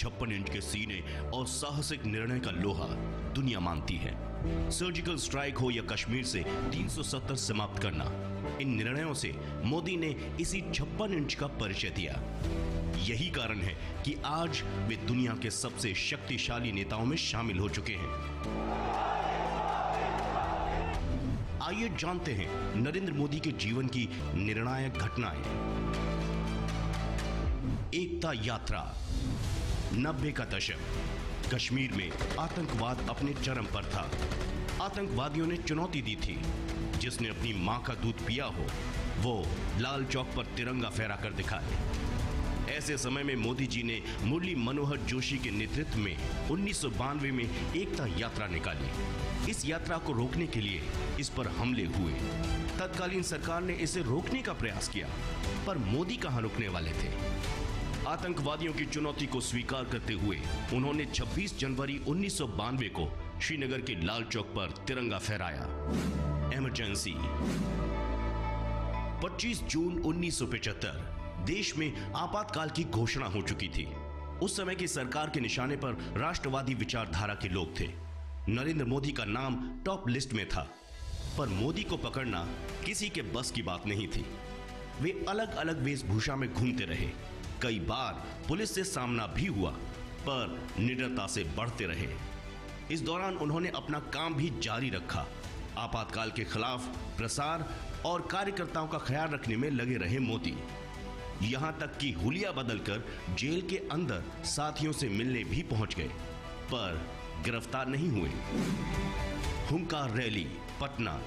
56 inch के सीने और साहसिक निर्णय का लोहा दुनिया मानती है। सर्जिकल स्ट्राइक हो या कश्मीर से 370 समाप्त करना, इन निर्णयों से मोदी ने इसी 56 इंच का परिचय दिया। यही कारण है कि आज वे दुनिया के सबसे शक्तिशाली नेताओं में शामिल हो चुके हैं। आइए जानते हैं नरेंद्र मोदी के जीवन की निर्णायक घटनाएं। एकता यात्रा। 90 का दशक। कश्मीर में आतंकवाद अपने चरम पर था। आतंकवादियों ने चुनौती दी थी, जिसने अपनी मां का दूध पिया हो वो लाल चौक पर तिरंगा फहरा कर दिखाए। ऐसे समय में मोदी जी ने मुरली मनोहर जोशी के नेतृत्व में 1992 में एकता यात्रा निकाली। इस यात्रा को रोकने के लिए इस पर हमले हुए। तत्कालीन सरकार ने इसे रोकने का प्रयास किया, पर मोदी कहां रुकने वाले थे। आतंकवादियों की चुनौती को स्वीकार करते हुए उन्होंने 26 जनवरी 1992 को श्रीनगर के लाल चौक पर तिरंगा फहराया। इमरजेंसी। 25 जून 1975 देश में आपातकाल की घोषणा हो चुकी थी। उस समय की सरकार के निशाने पर राष्ट्रवादी विचारधारा के लोग थे। नरेंद्र मोदी का नाम टॉप लिस्ट में था, पर मोदी को पकड़ना किसी के बस की बात नहीं थी। वे अलग अलग वेशभूषा में घूमते रहे। कई बार पुलिस से सामना भी हुआ, पर निडरता से बढ़ते रहे। इस दौरान उन्होंने अपना काम भी जारी रखा। आपातकाल के खिलाफ प्रसार और कार्यकर्ताओं का ख्याल रखने में लगे रहे मोदी। यहां तक कि हुलिया बदलकर जेल के अंदर साथियों से मिलने भी पहुंच गए, पर गिरफ्तार नहीं हुए। हुंकार रैली। पटना।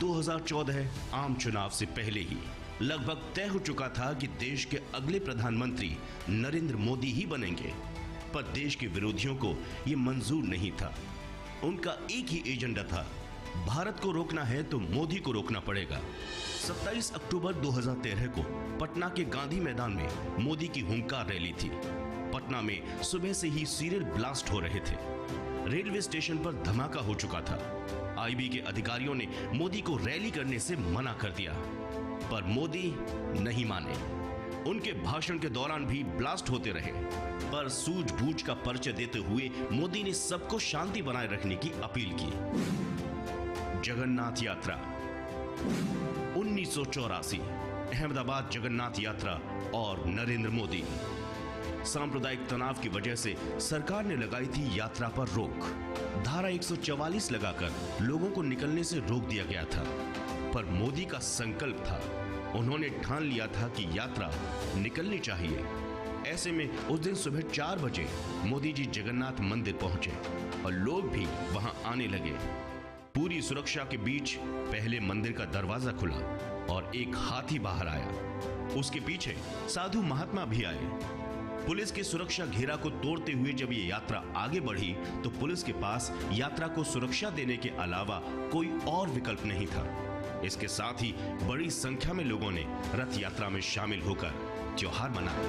2014 आम चुनाव से पहले ही लगभग तय हो चुका था कि देश के अगले प्रधानमंत्री नरेंद्र मोदी ही बनेंगे, पर देश के विरोधियों को यह मंजूर नहीं था। उनका एक ही एजेंडा था, भारत को रोकना है तो मोदी को रोकना पड़ेगा। 27 अक्टूबर 2013 को पटना के गांधी मैदान में मोदी की हुंकार रैली थी। पटना में सुबह से ही सीरियल ब्लास्ट हो रहे थे। रेलवे स्टेशन पर धमाका हो चुका था। आईबी के अधिकारियों ने मोदी को रैली करने से मना कर दिया, पर मोदी नहीं माने। उनके भाषण के दौरान भी ब्लास्ट होते रहे, पर सूझबूझ का परिचय देते हुए मोदी ने सबको शांति बनाए रखने की अपील की। जगन्नाथ यात्रा। 1984 अहमदाबाद जगन्नाथ यात्रा और नरेंद्र मोदी। सांप्रदायिक तनाव की वजह से सरकार ने लगाई थी यात्रा पर रोक। धारा 144 लगाकर लोगों को निकलने से रोक दिया गया था, पर मोदी का संकल्प था। उन्होंने ठान लिया था कि यात्रा निकलनी चाहिए। ऐसे में उस दिन सुबह 4 बजे मोदी जी जगन्नाथ मंदिर पहुंचे और लोग भी वहां आने लगे। पूरी सुरक्षा के बीच पहले मंदिर का दरवाजा खुला और एक हाथी बाहर आया। उसके पीछे साधु महात्मा भी आए। पुलिस के सुरक्षा घेरा को तोड़ते हुए जब ये यात्रा आगे बढ़ी तो पुलिस के पास यात्रा को सुरक्षा देने के अलावा कोई और विकल्प नहीं था। इसके साथ ही बड़ी संख्या में लोगों ने रथ यात्रा में शामिल होकर त्योहार मनाया।